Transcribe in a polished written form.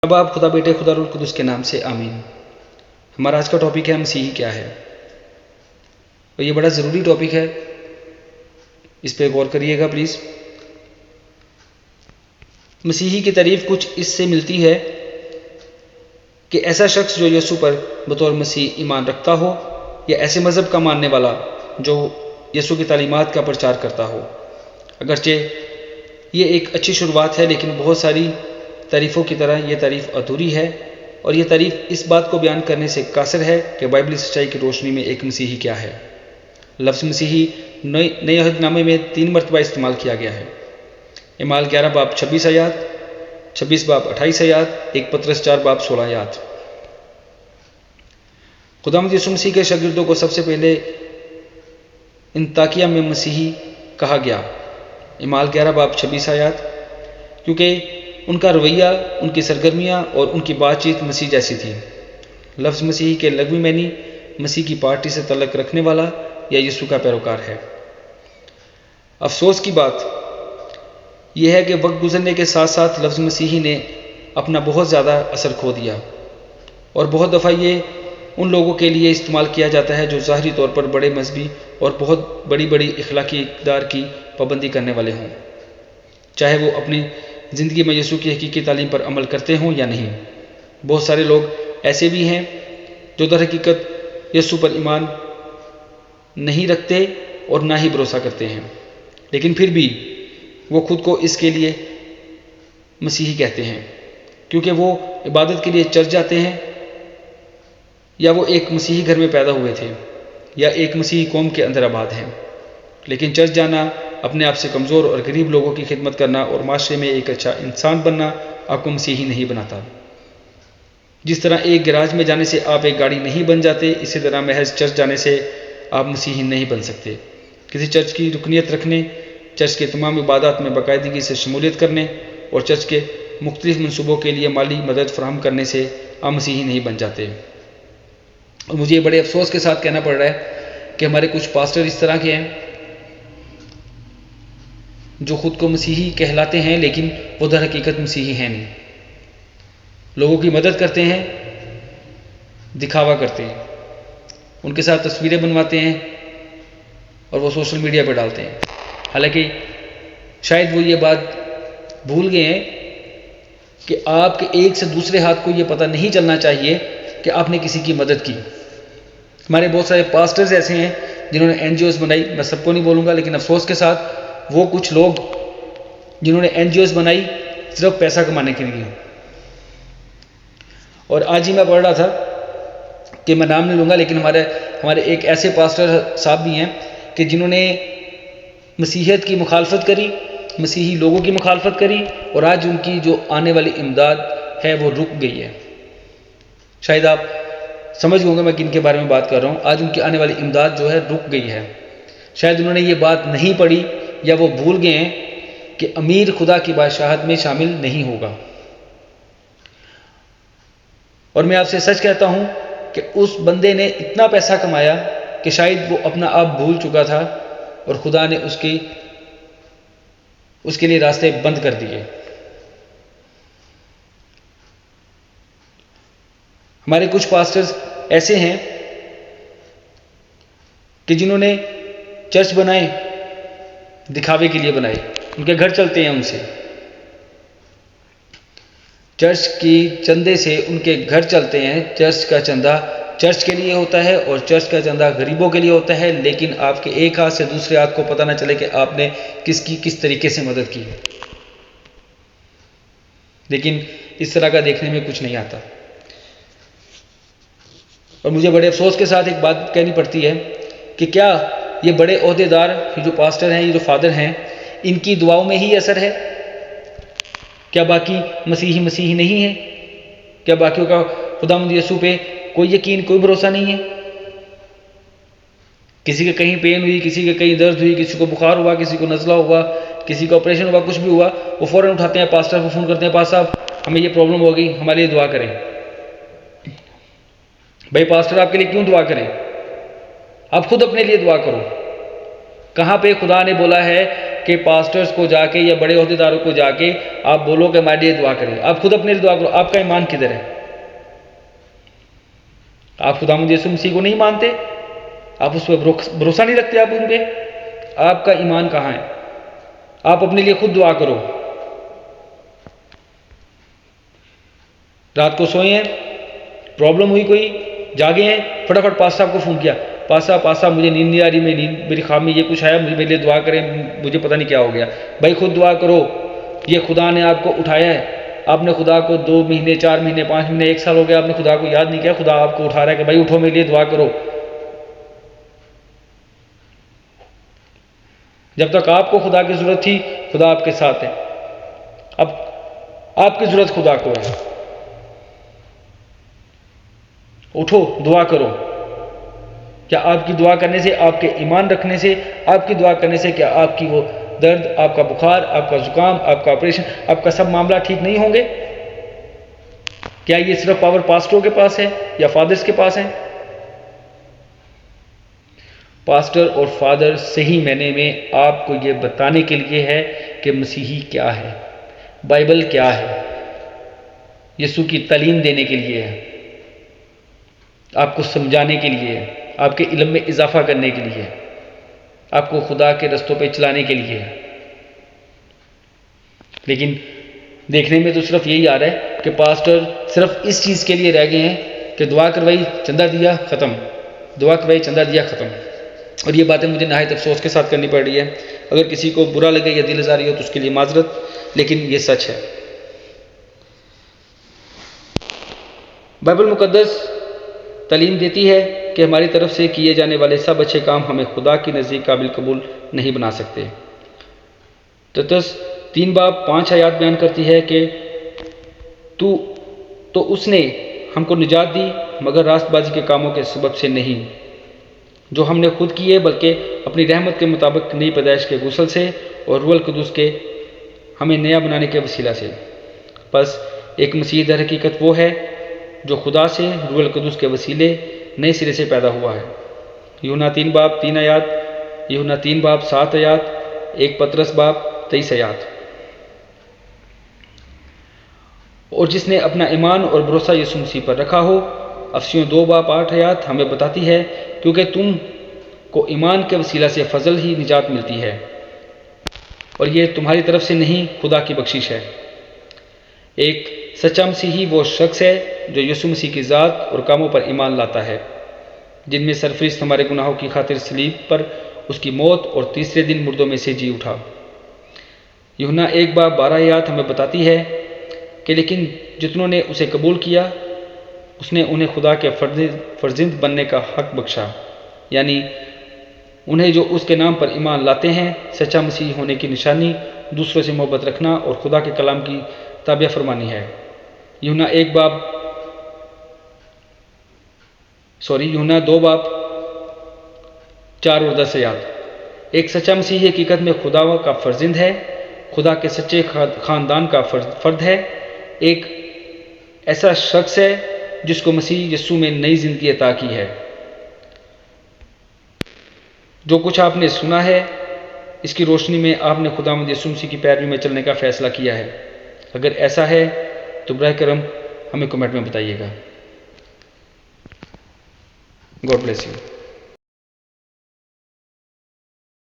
اب آپ خدا بیٹے خدا روح القدس کے نام سے آمین۔ ہمارا آج کا ٹاپک ہے مسیحی کیا ہے، اور یہ بڑا ضروری ٹاپک ہے، اس پہ غور کریے گا پلیز۔ مسیحی کی تعریف کچھ اس سے ملتی ہے کہ ایسا شخص جو یسوع پر بطور مسیح ایمان رکھتا ہو، یا ایسے مذہب کا ماننے والا جو یسوع کی تعلیمات کا پرچار کرتا ہو۔ اگرچہ یہ ایک اچھی شروعات ہے، لیکن بہت ساری تعریفوں کی طرح یہ تعریف ادھوری ہے، اور یہ تعریف اس بات کو بیان کرنے سے قاصر ہے کہ بائبلی سچائی کی روشنی میں ایک مسیحی کیا ہے۔ لفظ مسیحی نئے عہد نامے میں 3 مرتبہ استعمال کیا گیا ہے۔ اعمال 11 باب 26 آیات، 26 باب 28 آیات، 1 پطرس 4 باب 16 آیات۔ خداوند یسوع مسیح کے شاگردوں کو سب سے پہلے انطاکیہ میں مسیحی کہا گیا، اعمال 11 باب 26 آیات، کیونکہ ان کا رویہ، ان کی سرگرمیاں اور ان کی بات چیت مسیح جیسی تھی۔ لفظ مسیحی کے لغوی معنی مسیح کی پارٹی سے تعلق رکھنے والا یا یسوع کا پیروکار ہے۔ افسوس کی بات یہ ہے کہ وقت گزرنے کے ساتھ ساتھ لفظ مسیحی نے اپنا بہت زیادہ اثر کھو دیا، اور بہت دفعہ یہ ان لوگوں کے لیے استعمال کیا جاتا ہے جو ظاہری طور پر بڑے مذہبی اور بہت بڑی اخلاقی اقدار کی پابندی کرنے والے ہوں، چاہے وہ اپنی زندگی میں یسوع کی حقیقی تعلیم پر عمل کرتے ہوں یا نہیں۔ بہت سارے لوگ ایسے بھی ہیں جو در حقیقت یسوع پر ایمان نہیں رکھتے اور نہ ہی بھروسہ کرتے ہیں، لیکن پھر بھی وہ خود کو اس کے لیے مسیحی کہتے ہیں، کیونکہ وہ عبادت کے لیے چرچ جاتے ہیں، یا وہ ایک مسیحی گھر میں پیدا ہوئے تھے، یا ایک مسیحی قوم کے اندر آباد ہیں۔ لیکن چرچ جانا، اپنے آپ سے کمزور اور غریب لوگوں کی خدمت کرنا اور معاشرے میں ایک اچھا انسان بننا آپ کو مسیحی نہیں بناتا۔ جس طرح ایک گیراج میں جانے سے آپ ایک گاڑی نہیں بن جاتے، اسی طرح محض چرچ جانے سے آپ مسیحی نہیں بن سکتے۔ کسی چرچ کی رکنیت رکھنے، چرچ کے تمام عبادات میں باقاعدگی سے شمولیت کرنے اور چرچ کے مختلف منصوبوں کے لیے مالی مدد فراہم کرنے سے آپ مسیحی نہیں بن جاتے۔ اور مجھے بڑے افسوس کے ساتھ کہنا پڑ رہا ہے کہ ہمارے کچھ پاسٹر اس طرح کے ہیں جو خود کو مسیحی کہلاتے ہیں، لیکن وہ در حقیقت مسیحی ہیں نہیں۔ لوگوں کی مدد کرتے ہیں، دکھاوا کرتے ہیں، ان کے ساتھ تصویریں بنواتے ہیں اور وہ سوشل میڈیا پہ ڈالتے ہیں، حالانکہ شاید وہ یہ بات بھول گئے ہیں کہ آپ کے ایک سے دوسرے ہاتھ کو یہ پتہ نہیں چلنا چاہیے کہ آپ نے کسی کی مدد کی۔ ہمارے بہت سارے پاسٹرز ایسے ہیں جنہوں نے NGOs بنائی، میں سب کو نہیں بولوں گا، لیکن افسوس کے ساتھ وہ کچھ لوگ جنہوں نے NGOs بنائی صرف پیسہ کمانے کے لیے۔ اور آج ہی میں پڑھ رہا تھا کہ میں نام نہیں لوں گا، لیکن ہمارے ایک ایسے پاسٹر صاحب بھی ہیں کہ جنہوں نے مسیحیت کی مخالفت کری، مسیحی لوگوں کی مخالفت کری، اور آج ان کی جو آنے والی امداد ہے وہ رک گئی ہے۔ شاید آپ سمجھ گئے ہوں گے میں کن کے بارے میں بات کر رہا ہوں۔ آج ان کی آنے والی امداد جو ہے رک گئی ہے۔ شاید انہوں نے یہ بات نہیں پڑھی، یا وہ بھول گئے ہیں کہ امیر خدا کی بادشاہت میں شامل نہیں ہوگا۔ اور میں آپ سے سچ کہتا ہوں کہ اس بندے نے اتنا پیسہ کمایا کہ شاید وہ اپنا آپ بھول چکا تھا، اور خدا نے اس کے لیے راستے بند کر دیے۔ ہمارے کچھ پاسٹرز ایسے ہیں کہ جنہوں نے چرچ بنائے، دکھاوے کے لیے بنائے، ان کے گھر چلتے ہیں ان سے، چرچ کی چندے سے ان کے گھر چلتے ہیں۔ چرچ کا چندہ چرچ کے لیے ہوتا ہے، اور چرچ کا چندہ غریبوں کے لیے ہوتا ہے، لیکن آپ کے ایک ہاتھ سے دوسرے ہاتھ کو پتہ نہ چلے کہ آپ نے کس طریقے سے مدد کی۔ لیکن اس طرح کا دیکھنے میں کچھ نہیں آتا، اور مجھے بڑے افسوس کے ساتھ ایک بات کہنی پڑتی ہے کہ کیا یہ بڑے عہدیدار، یہ جو پاسٹر ہیں، یہ جو فادر ہیں، ان کی دعاؤں میں ہی اثر ہے؟ کیا باقی مسیحی نہیں ہیں؟ کیا باقیوں کا خداوند یسوع پہ کوئی یقین، کوئی بھروسہ نہیں ہے؟ کسی کے کہیں پین ہوئی، کسی کے کہیں درد ہوئی، کسی کو بخار ہوا، کسی کو نزلہ ہوا، کسی کو آپریشن ہوا، کچھ بھی ہوا، وہ فوراً اٹھاتے ہیں، پاسٹر کو فون کرتے ہیں، پاس صاحب ہمیں یہ پرابلم ہو گئی، ہمارے لیے دعا کریں۔ بھائی پاسٹر آپ کے لیے کیوں دعا کریں؟ آپ خود اپنے لیے دعا کرو۔ کہاں پہ خدا نے بولا ہے کہ پاسٹرز کو جا کے یا بڑے عہدیداروں کو جا کے آپ بولو کہ ہمارے لیے دعا کریں؟ آپ خود اپنے لیے دعا کرو. آپ کا ایمان کدھر ہے؟ آپ خداوند یسوع مسیح کو نہیں مانتے؟ آپ اس پہ بھروسہ نہیں رکھتے؟ آپ ان پہ آپ کا ایمان کہاں ہے؟ آپ اپنے لیے خود دعا کرو. رات کو سوئے ہیں، پرابلم ہوئی کوئی، جاگے ہیں، فٹافٹ پاس صاحب کو فون کیا، پاس صاحب مجھے نیند نہیں آ رہی، میری خواب میں یہ کچھ آیا، مجھے میرے لیے دعا کریں، مجھے پتہ نہیں کیا ہو گیا. بھائی خود دعا کرو. یہ خدا نے آپ کو اٹھایا ہے. آپ نے خدا کو 2 مہینے 4 مہینے 5 مہینے 1 سال ہو گیا، آپ نے خدا کو یاد نہیں کیا. خدا آپ کو اٹھا رہا ہے کہ بھائی اٹھو، میرے لیے دعا کرو. جب تک آپ کو خدا کی ضرورت تھی، خدا آپ کے ساتھ ہے. اب آپ کی ضرورت خدا کو ہے. اٹھو، دعا کرو. کیا آپ کی دعا کرنے سے، آپ کے ایمان رکھنے سے، آپ کی دعا کرنے سے کیا آپ کی وہ درد، آپ کا بخار، آپ کا زکام، آپ کا آپریشن، آپ کا سب معاملہ ٹھیک نہیں ہوں گے؟ کیا یہ صرف پاور پاسٹروں کے پاس ہے یا فادرز کے پاس ہے؟ پاسٹر اور فادر صحیح معنی میں آپ کو یہ بتانے کے لیے ہے کہ مسیحی کیا ہے، بائبل کیا ہے، یسوع کی تعلیم دینے کے لیے ہے، آپ کو سمجھانے کے لیے ہے، آپ کے علم میں اضافہ کرنے کے لیے، آپ کو خدا کے رستوں پہ چلانے کے لیے ہے. لیکن دیکھنے میں تو صرف یہی آ رہا ہے کہ پاسٹر صرف اس چیز کے لیے رہ گئے ہیں کہ دعا کروائی، چندہ دیا، ختم. دعا کروائی، چندہ دیا، ختم. اور یہ باتیں مجھے نہایت افسوس کے ساتھ کرنی پڑ رہی ہے. اگر کسی کو برا لگے یا دل آزاری ہو تو اس کے لیے معذرت، لیکن یہ سچ ہے. بائبل مقدس تعلیم دیتی ہے کہ ہماری طرف سے کیے جانے والے سب اچھے کام ہمیں خدا کی نزدیک قابل قبول نہیں بنا سکتے. تیتس 3:5 بیان کرتی ہے کہ تو اس نے ہم کو نجات دی مگر راست بازی کے کاموں کے سبب سے نہیں جو ہم نے خود کیے، بلکہ اپنی رحمت کے مطابق نئی پیدائش کے غسل سے اور روح القدس کے ہمیں نیا بنانے کے وسیلہ سے. پس ایک مسیح در حقیقت وہ ہے جو خدا سے روح القدس کے وسیلے نئے سرے سے پیدا ہوا ہے. یوحنا 3:3، یوحنا 3:7، 1 پطرس 23. اور جس نے اپنا ایمان اور بھروسہ یسوع مسیح پر رکھا ہو. افسیوں 2:8 ہمیں بتاتی ہے کیونکہ تم کو ایمان کے وسیلہ سے فضل ہی نجات ملتی ہے، اور یہ تمہاری طرف سے نہیں، خدا کی بخشش ہے. ایک سچا مسیحی وہ شخص ہے جو یسوع مسیح کی ذات اور کاموں پر ایمان لاتا ہے، جن میں سرفرست ہمارے گناہوں کی خاطر صلیب پر اس کی موت اور تیسرے دن مردوں میں سے جی اٹھا. یوحنا 1:12 ہمیں بتاتی ہے کہ لیکن جتنوں نے اسے قبول کیا اس نے انہیں خدا کے فرزند بننے کا حق بخشا، یعنی انہیں جو اس کے نام پر ایمان لاتے ہیں. سچا مسیح ہونے کی نشانی دوسروں سے محبت رکھنا اور خدا کے کلام کی تابع فرمانی ہے. یوحنا 2:4-10. ایک سچا مسیحی حقیقت میں خدا کا فرزند ہے، خدا کے سچے خاندان کا فرد ہے، ایک ایسا شخص ہے جس کو مسیح یسوع میں نئی زندگی عطا کی ہے. جو کچھ آپ نے سنا ہے اس کی روشنی میں آپ نے خداوند یسوع مسیح کی پیروی میں چلنے کا فیصلہ کیا ہے. اگر ایسا ہے تو براہ کرم ہمیں کمنٹ میں بتائیے گا. God bless you.